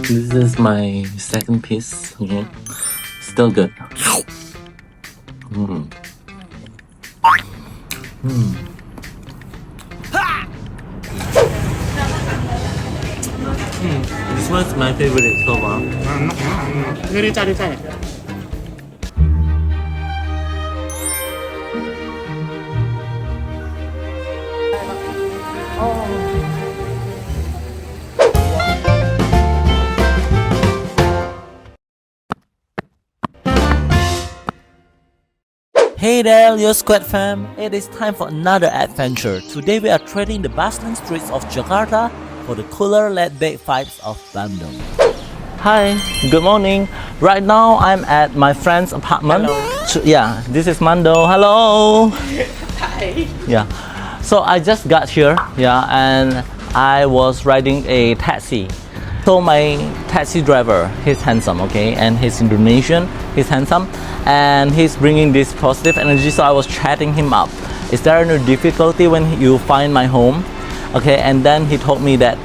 This is my second piece. Okay, still good. This one's my favorite so far. Hey there, Leo Squad fam! It is time for another adventure. Today we are treading the bustling streets of Jakarta for the cooler laid-back vibes of Bandung. Hi, good morning. Right now I'm at my friend's apartment. Hello. Yeah, this is Mando. Hello. Hi. Yeah. So I just got here. Yeah, and I was riding a taxi. So my taxi driver, he's handsome, okay, and he's Indonesian, he's handsome, and he's bringing this positive energy. So I was chatting him up. Is there any difficulty when you find my home? Okay, and then he told me that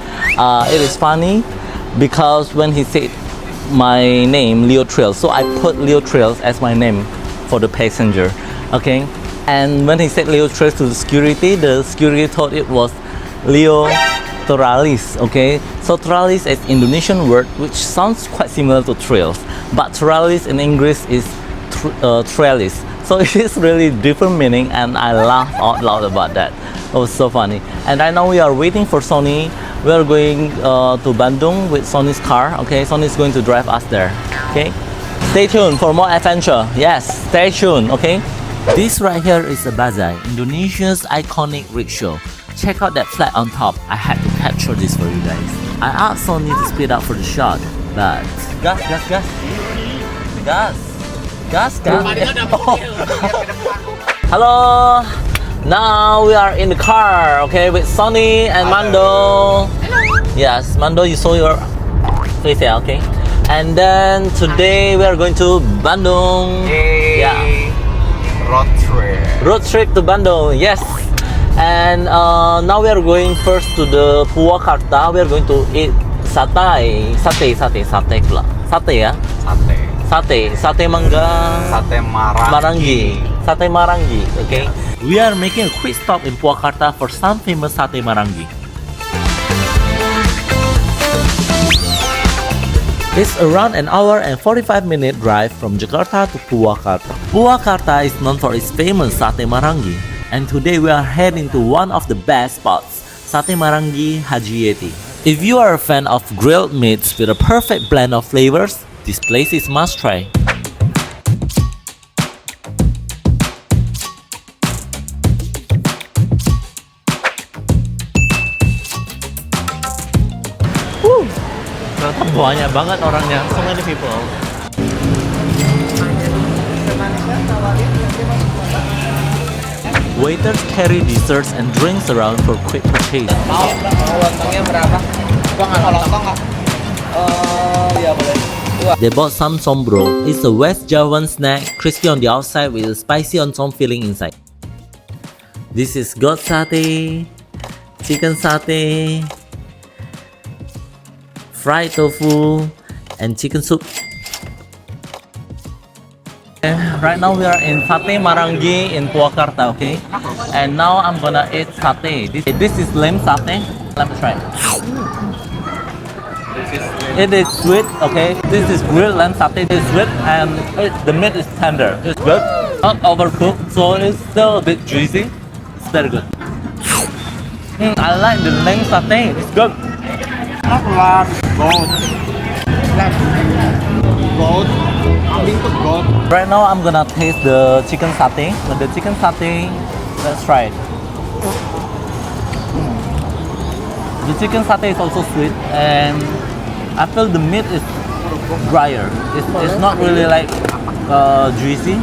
it is funny because when he said my name, LeoTrails, so I put LeoTrails as my name for the passenger, okay, and when he said LeoTrails to the security thought it was LeoTrails, okay. So trails is Indonesian word which sounds quite similar to trails, but trails in English is trellis. So it is really different meaning, and I laughed out loud about that. It was so funny. And right now we are waiting for Sonny. We are going to Bandung with Sonny's car. Okay, Sonny is going to drive us there. Okay, stay tuned for more adventure. Yes, stay tuned. Okay. This right here is a Bazai, Indonesia's iconic rickshaw. Check out that flag on top. I had to capture this for you guys. I asked Sonny to speed up for the shot, but gas. Oh. Hello. Now we are in the car, okay, with Sonny and Mando. Hello. Yes, Mando, you saw your face here, okay. And then today we are going to Bandung. Yay. Yeah. Road trip To Bandung. Yes. And now we are going first to the Purwakarta. We are going to eat satay pula. Satay ya? Sate mangga. Sate Maranggi. Okay. We are making a quick stop in Purwakarta for some famous Sate Maranggi. It's around an hour and 45-minute drive from Jakarta to Purwakarta. Purwakarta is known for its famous Sate Maranggi. And today we are heading to one of the best spots, Sate Maranggi Haji Yeti. If you are a fan of grilled meats with a perfect blend of flavors, this place is must try. Woo! Ternyata banyak banget orangnya, so many people. Waiters carry desserts and drinks around for quick purchase. Mau lontongnya berapa? Gua nggak lontong nggak? Ya boleh. They bought some sombro. It's a West Javan snack, crispy on the outside with a spicy ensom filling inside. This is goat satay, chicken satay, fried tofu, and chicken soup. Right now we are in Sate Maranggi in Purwakarta, okay? And now I'm gonna eat satay. This is lamb satay. Let me try. It is sweet, okay? This is grilled lamb satay. It's sweet and the meat is tender. It's good, not overcooked, so it's still a bit juicy. It's very good. I like the lamb satay. It's good. Goat. Right now I'm gonna taste the chicken satay. The chicken satay, let's try it. The chicken satay is also sweet, and I feel the meat is drier. It's not really like juicy.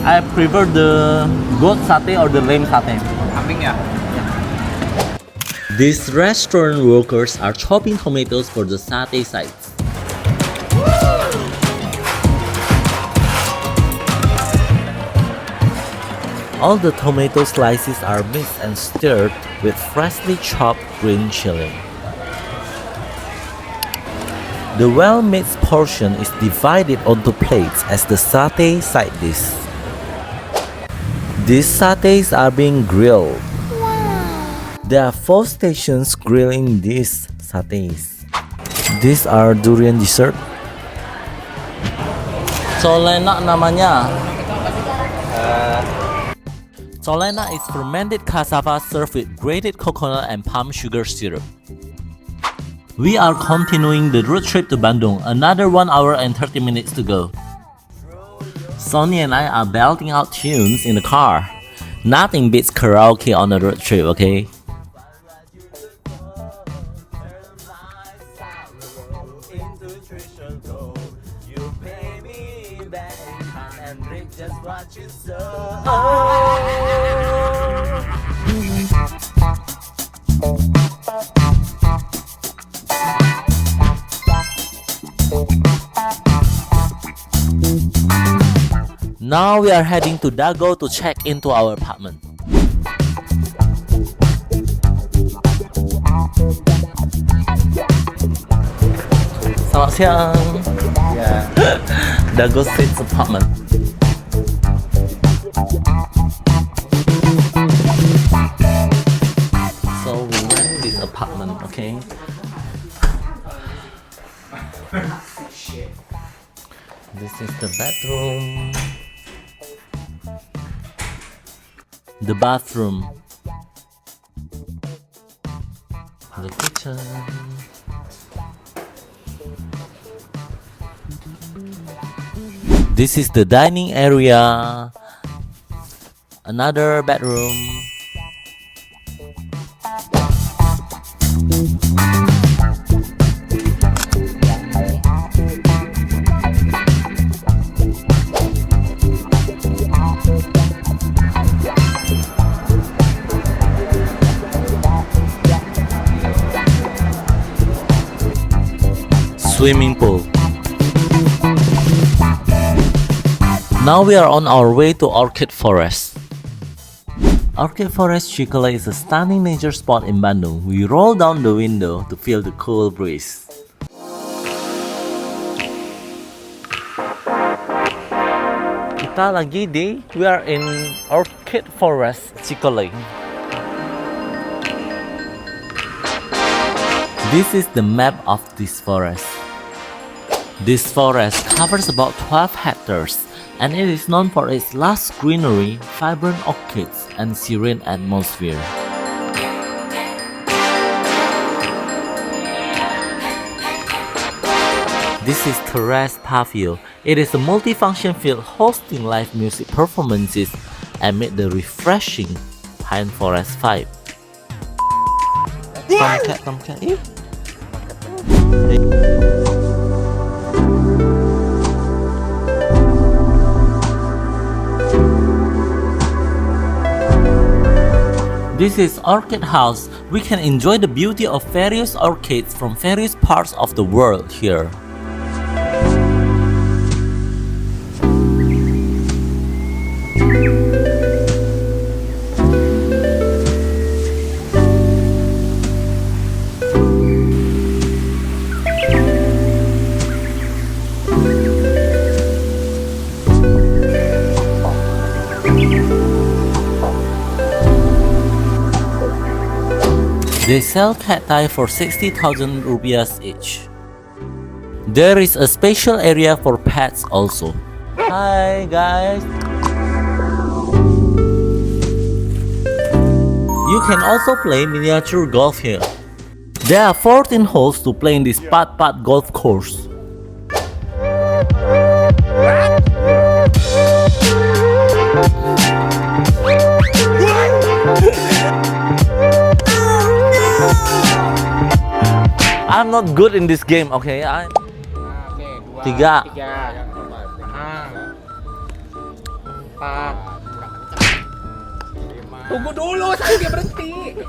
I prefer the goat satay or the lamb satay. These restaurant workers are chopping tomatoes for the satay sides. All the tomato slices are mixed and stirred with freshly chopped green chili. The well-made portion is divided onto plates as the satay side dish. These satays are being grilled. There are 4 stations grilling these satays. These are durian dessert. Colena namanya. Colena is fermented cassava served with grated coconut and palm sugar syrup. We are continuing the road trip to Bandung, another 1 hour and 30 minutes to go. Sonny and I are belting out tunes in the car. Nothing beats karaoke on a road trip, okay? Now we are heading to Dago to check into our apartment. Selamat siang. Ya. Dago Suites Apartment. So we rent this apartment, okay? This is the bedroom. The bathroom. The kitchen. This is the dining area. Another bedroom. Swimming pool. Now we are on our way to Orchid Forest. Orchid Forest Cikole is a stunning nature spot in Bandung. We roll down the window to feel the cool breeze. Kita lagi we are in Orchid Forest Cikole. This is the map of this forest. This forest covers about 12 hectares and it is known for its lush greenery, vibrant orchids, and serene atmosphere. This is Terrace Pavilion. It is a multifunction field hosting live music performances amid the refreshing pine forest vibe. Tomcat, This is Orchid House. We can enjoy the beauty of various orchids from various parts of the world here. They sell cacti for 60,000 rupiahs each. There is a special area for pets also. Hi guys! You can also play miniature golf here. There are 14 holes to play in this putt-putt golf course. I'm not good in this game, okay? Tiga. Tunggu dulu, saya dia berhenti.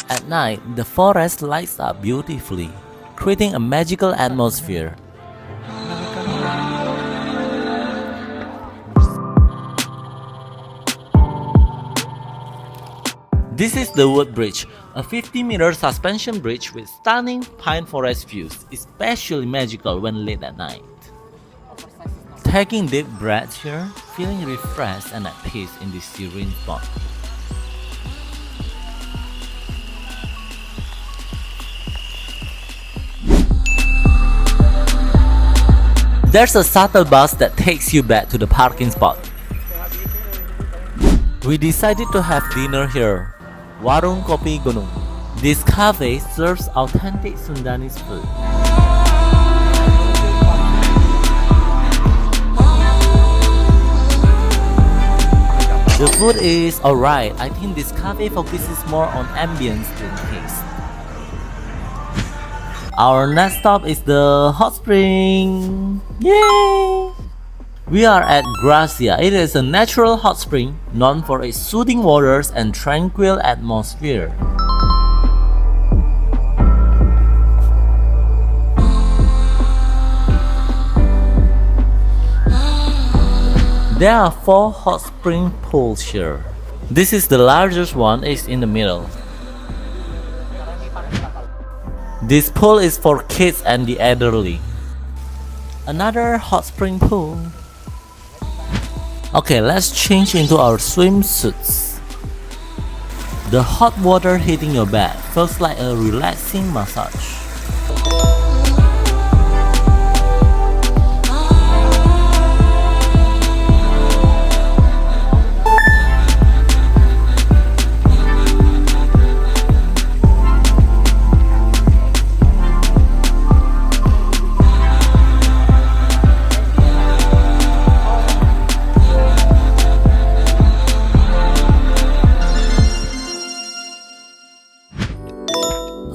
At night, the forest lights up beautifully, creating a magical atmosphere. This is the Wood Bridge, a 50-meter suspension bridge with stunning pine forest views, especially magical when late at night. Taking deep breaths here, feeling refreshed and at peace in this serene spot. There's a shuttle bus that takes you back to the parking spot. We decided to have dinner here, Warung Kopi Gunung. This cafe serves authentic Sundanese food. The food is alright. I think this cafe focuses more on ambience than taste. Our next stop is the hot spring. Yay! We are at Gracia. It is a natural hot spring known for its soothing waters and tranquil atmosphere. There are 4 hot spring pools here. This is the largest one, is in the middle. This pool is for kids and the elderly. Another hot spring pool. Okay, let's change into our swimsuits. The hot water hitting your back feels like a relaxing massage.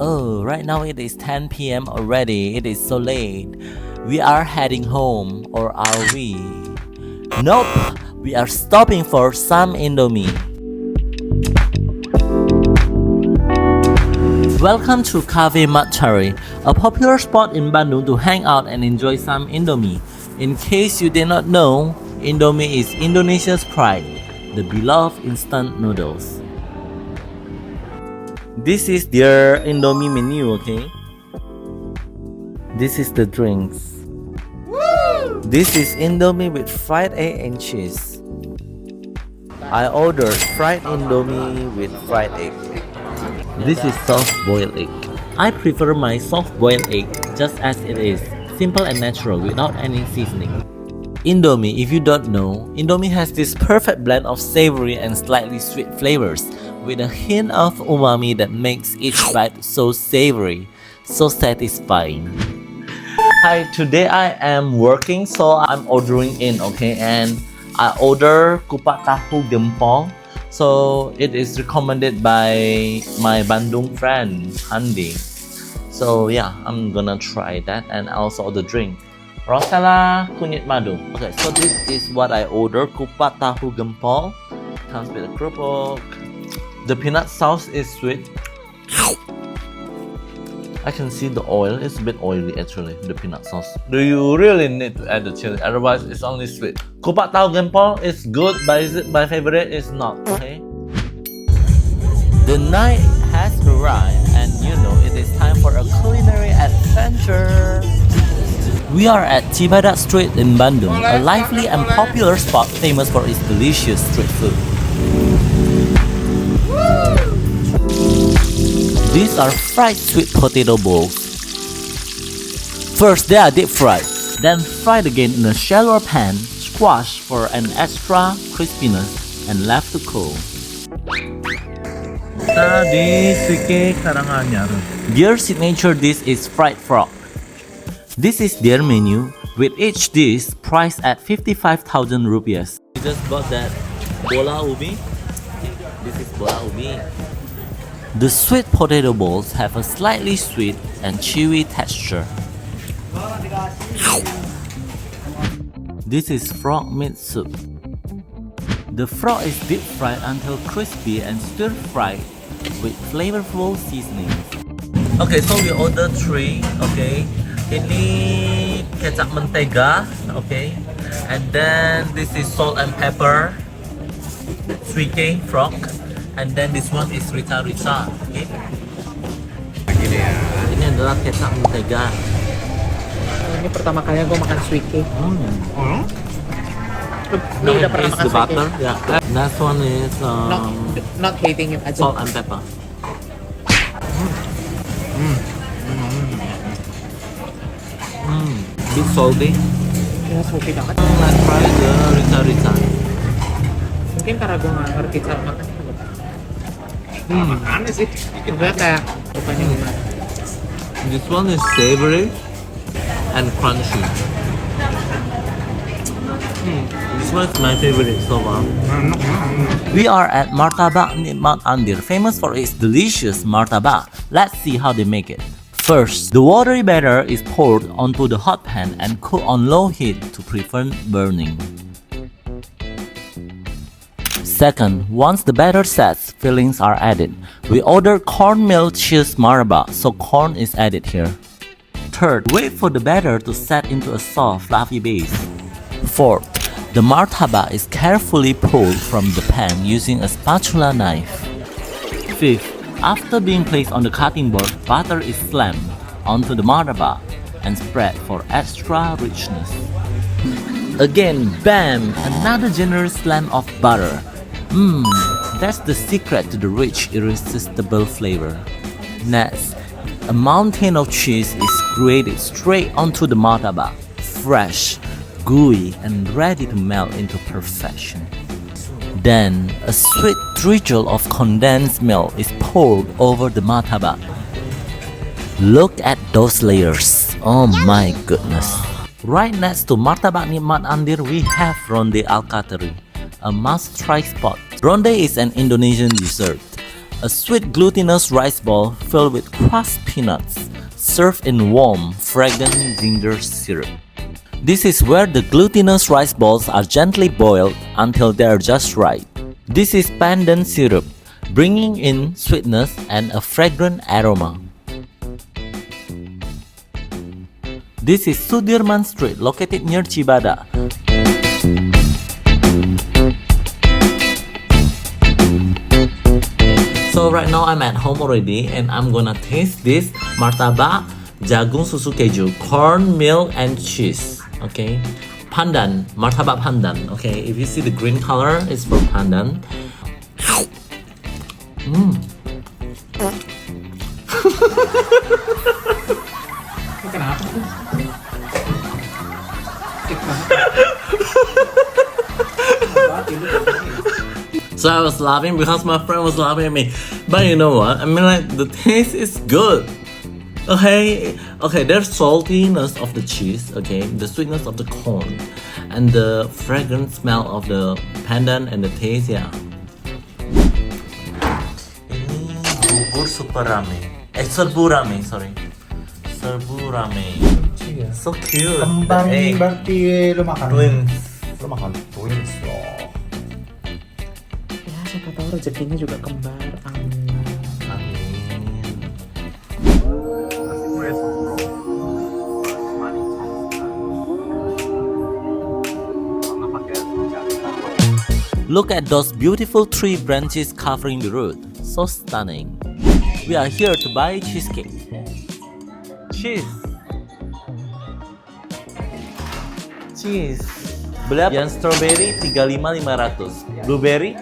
Oh, right now it is 10 p.m. already. It is so late. We are heading home, or are we? Nope, we are stopping for some Indomie. Welcome to Cafe Madtari, a popular spot in Bandung to hang out and enjoy some Indomie. In case you did not know, Indomie is Indonesia's pride, the beloved instant noodles. This is their Indomie menu, okay? This is the drinks. Woo! This is Indomie with fried egg and cheese. I ordered fried Indomie with fried egg. This is soft-boiled egg. I prefer my soft-boiled egg just as it is, simple and natural without any seasoning. Indomie, if you don't know, Indomie has this perfect blend of savory and slightly sweet flavors, with a hint of umami that makes each bite so savory, so satisfying. Hi, today I am working, so I'm ordering in, okay? And I order Kupat Tahu Gempol. So it is recommended by my Bandung friend, Handi. So yeah, I'm gonna try that, and also the drink. Rosella kunyit madu. Okay, so this is what I order, Kupat Tahu Gempol. Comes with a kerupuk. The peanut sauce is sweet. I can see the oil. It's a bit oily actually, the peanut sauce. Do you really need to add the chili? Otherwise, it's only sweet. Kupat Tahu Gempol is good, but is it my favorite? It's not, okay? The night has arrived, and you know it is time for a culinary adventure. We are at Cibadak Street in Bandung, a lively and popular spot famous for its delicious street food. These are fried sweet potato balls. First they are deep fried, then fried again in a shallow pan, squashed for an extra crispiness, and left to cool. Di Swike Karang Anyar. Their signature dish is fried frog. This is their menu, with each dish priced at 55,000 rupiahs. We just bought that bola ubi. This is bola ubi. The sweet potato balls have a slightly sweet and chewy texture. This is frog meat soup. The frog is deep fried until crispy and stir fried with flavorful seasonings. Okay, so we ordered 3, okay. Ini kecap mentega, okay. And then this is salt and pepper, Swike frog. And then this one is rica-rica. Okay. Gini ya. Ini adalah kecap mentega. Ini pertama kali gue makan suike. Lu Now udah it pernah is makan the suike? butter. Yeah. Next one is Not hating you aja. salt and pepper. Bit salty. Ya salty banget. Let's try the rica-rica. Mungkin karena gue nggak ngerti cara makan. Aneh sih. Gue kayak rupanya gimana? This one is savory and crunchy. This one is my favorite so far. We are at Martabak Nikmat Andir, famous for its delicious martabak. Let's see how they make it. First, the watery batter is poured onto the hot pan and cooked on low heat to prevent burning. Second, once the batter sets, fillings are added. We ordered cornmeal cheese martabak, so corn is added here. Third, wait for the batter to set into a soft, fluffy base. Fourth, the martabak is carefully pulled from the pan using a spatula knife. Fifth, after being placed on the cutting board, butter is slammed onto the martabak and spread for extra richness. Again, bam! Another generous slam of butter. That's the secret to the rich, irresistible flavor. Next, a mountain of cheese is grated straight onto the martabak, fresh, gooey, and ready to melt into perfection. Then, a sweet drizzle of condensed milk is poured over the martabak. Look at those layers. Oh my goodness. Right next to Martabak Nikmat Andir, we have Ronde Alcateri, a must-try spot. Ronde is an Indonesian dessert, a sweet glutinous rice ball filled with crushed peanuts, served in warm, fragrant ginger syrup. This is where the glutinous rice balls are gently boiled until they are just right. This is pandan syrup, bringing in sweetness and a fragrant aroma. This is Sudirman Street, located near Cibadak. So right now I'm at home already and I'm gonna taste this martabak jagung susu keju, corn, milk, and cheese. Okay, pandan, martabak pandan. Okay, if you see the green color, it's from pandan. Kenapa tuh? So I was laughing because my friend was laughing at me. But you know what? I mean, like, the taste is good. Okay, there's saltiness of the cheese, okay, the sweetness of the corn, and the fragrant smell of the pandan and the taste, yeah. Ini bubur super rame. Serbu rame, sorry. Serbu rame. So cute. Kembar The egg. berarti lu makan Twins. Lu makan twins loh. Ya siapa tahu rezekinya juga kembar. Amin. Amin. Look at those beautiful tree branches covering the road. So stunning. We are here to buy cheesecake. Cheese. Cheese. Beli apa? Yang strawberry 35.500. Blueberry?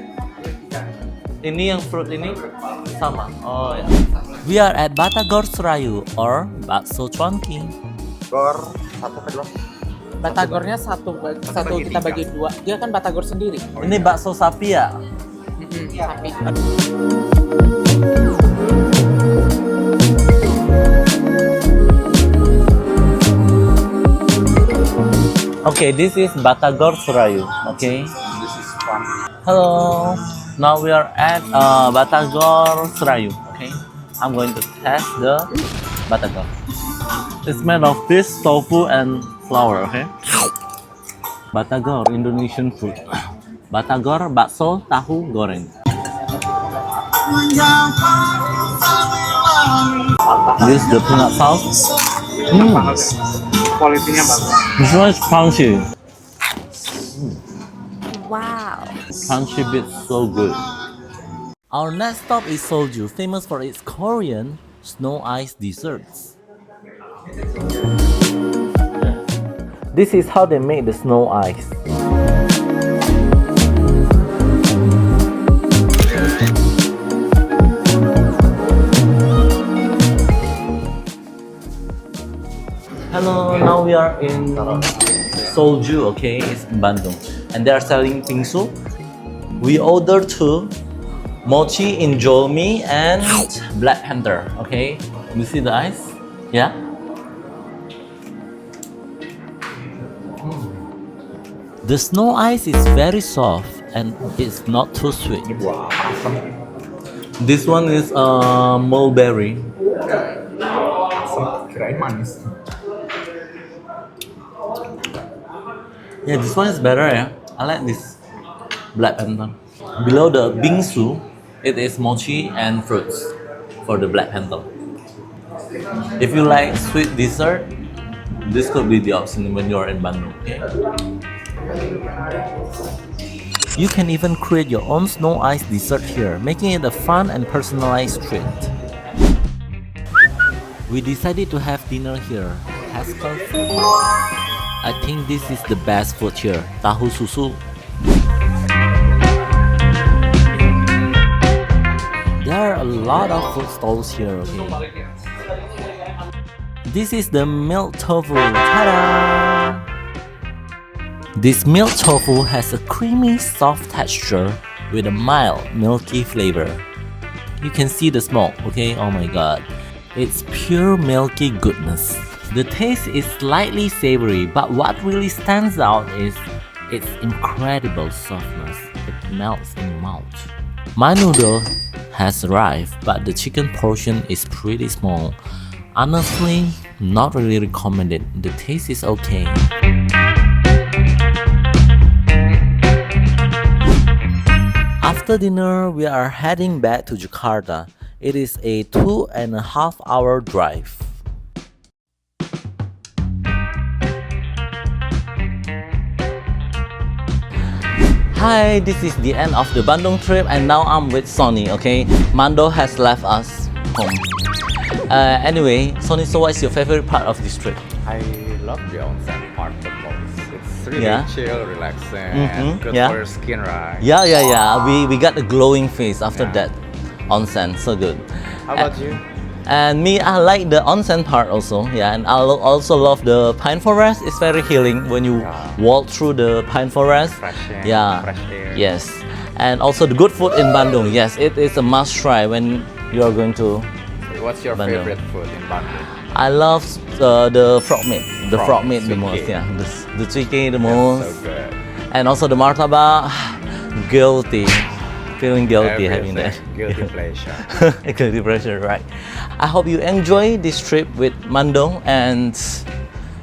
Ini yang fruit ini sama. Oh ya. We are at Batagor Serayu or Baso Cuankie. Gor satu ke dua. Batagornya satu kita bagi dua. Dia kan batagor sendiri. Ini bakso sapi ya? Sapi. Okay, this is Batagor Serayu. Okay. This is fun. Hello. Now we are at Batagor Serayu. Okay. I'm going to test the Batagor. It's made of this tofu and flour. Okay. Batagor, Indonesian food. Batagor, bakso, tahu goreng. This is the peanut sauce. Kualitinya bagus. This one is crunchy. Wow. Crunchy bit so good. Our next stop is Seoulju, famous for its Korean snow ice desserts. This is how they make the snow ice. Hello, now we are in Seoulju, okay, it's in Bandung, and they are selling bingsu. We ordered two, mochi injolmi and black panther, okay. You see the ice? Yeah. The snow ice is very soft and it's not too sweet. This one is mulberry. Kirain manis. Yeah, this one is better, yeah. I like this black panther. Below the bingsu, it is mochi and fruits for the black panther. If you like sweet dessert, this could be the option when you're in Bandung, okay? You can even create your own snow ice dessert here, making it a fun and personalized treat. We decided to have dinner here, Paskal Foodmarket. I think this is the best food here, tahu susu. There are a lot of food stalls here, okay? This is the milk tofu, ta-da! This milk tofu has a creamy, soft texture with a mild, milky flavor. You can see the smoke, okay? Oh my god. It's pure milky goodness. The taste is slightly savory, but what really stands out is its incredible softness. It melts in your mouth. My noodle has arrived, but the chicken portion is pretty small. Honestly, not really recommended. The taste is okay. After dinner, we are heading back to Jakarta. It is a 2.5-hour drive. Hi, this is the end of the Bandung trip and now I'm with Sonny, okay? Mando has left us home. Anyway, Sonny, so what's your favorite part of this trip? I love the onsen part the most. It's really Yeah. chill, relaxing, and good Yeah. for your skin, right? Yeah. We got a glowing face after Yeah. that onsen, so good. How about you? And me, I like the onsen part also. Yeah, and I also love the pine forest. It's very healing when you walk through the pine forest. Fresh air, Yeah. fresh air. Yes. And also the good food in Bandung. Yes, it is a must try when you are going to. What's your Bandung. favorite food in Bandung? I love the frog meat. The frog meat the Swike. most. Yeah, the Cikole the That's most. so good. And also the martabak. Guilty. Feeling guilty having that. Guilty pleasure. Guilty pleasure, right? I hope you enjoy this trip with Mando and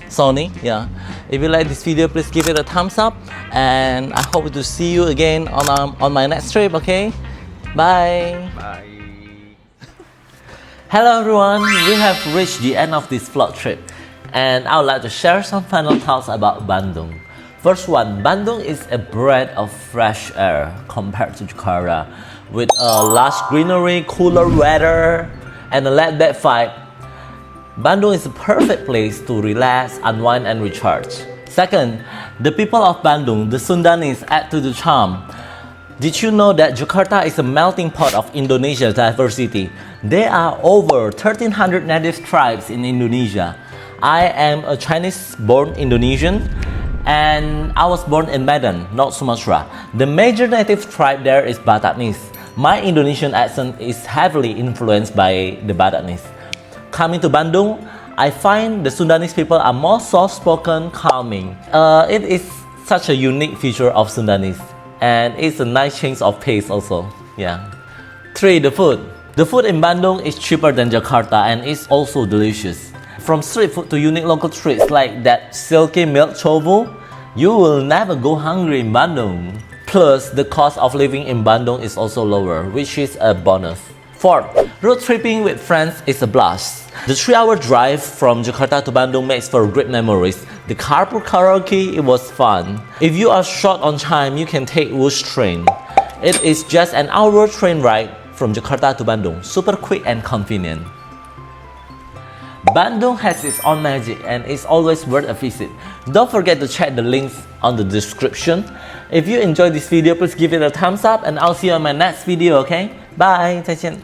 Sonny. Yeah. If you like this video, please give it a thumbs up, and I hope to see you again on my next trip. Okay, bye. Bye. Hello everyone, we have reached the end of this vlog trip, and I would like to share some final thoughts about Bandung. First one, Bandung is a breath of fresh air compared to Jakarta, with a lush greenery, cooler weather, and a laid-back vibe. Bandung is a perfect place to relax, unwind, and recharge. Second, the people of Bandung, the Sundanese, add to the charm. Did you know that Jakarta is a melting pot of Indonesia's diversity? There are over 1,300 native tribes in Indonesia. I am a Chinese-born Indonesian, and I was born in Medan, North Sumatra. The major native tribe there is Bataknese. My Indonesian accent is heavily influenced by the Bataknese. Coming to Bandung, I find the Sundanese people are more soft-spoken, calming. It is such a unique feature of Sundanese, and it's a nice change of pace also. Yeah. 3. The food. The food in Bandung is cheaper than Jakarta and it's also delicious. From street food to unique local treats like that silky milk tofu, you will never go hungry in Bandung. Plus, the cost of living in Bandung is also lower, which is a bonus. 4. Road tripping with friends is a blast. The 3-hour drive from Jakarta to Bandung makes for great memories. The carpool karaoke, it was fun. If you are short on time, you can take Wush train. It is just an hour train ride from Jakarta to Bandung, super quick and convenient. Bandung has its own magic and is always worth a visit. Don't forget to check the links on the description. If you enjoyed this video, please give it a thumbs up and I'll see you on my next video, okay? Bye! 再见!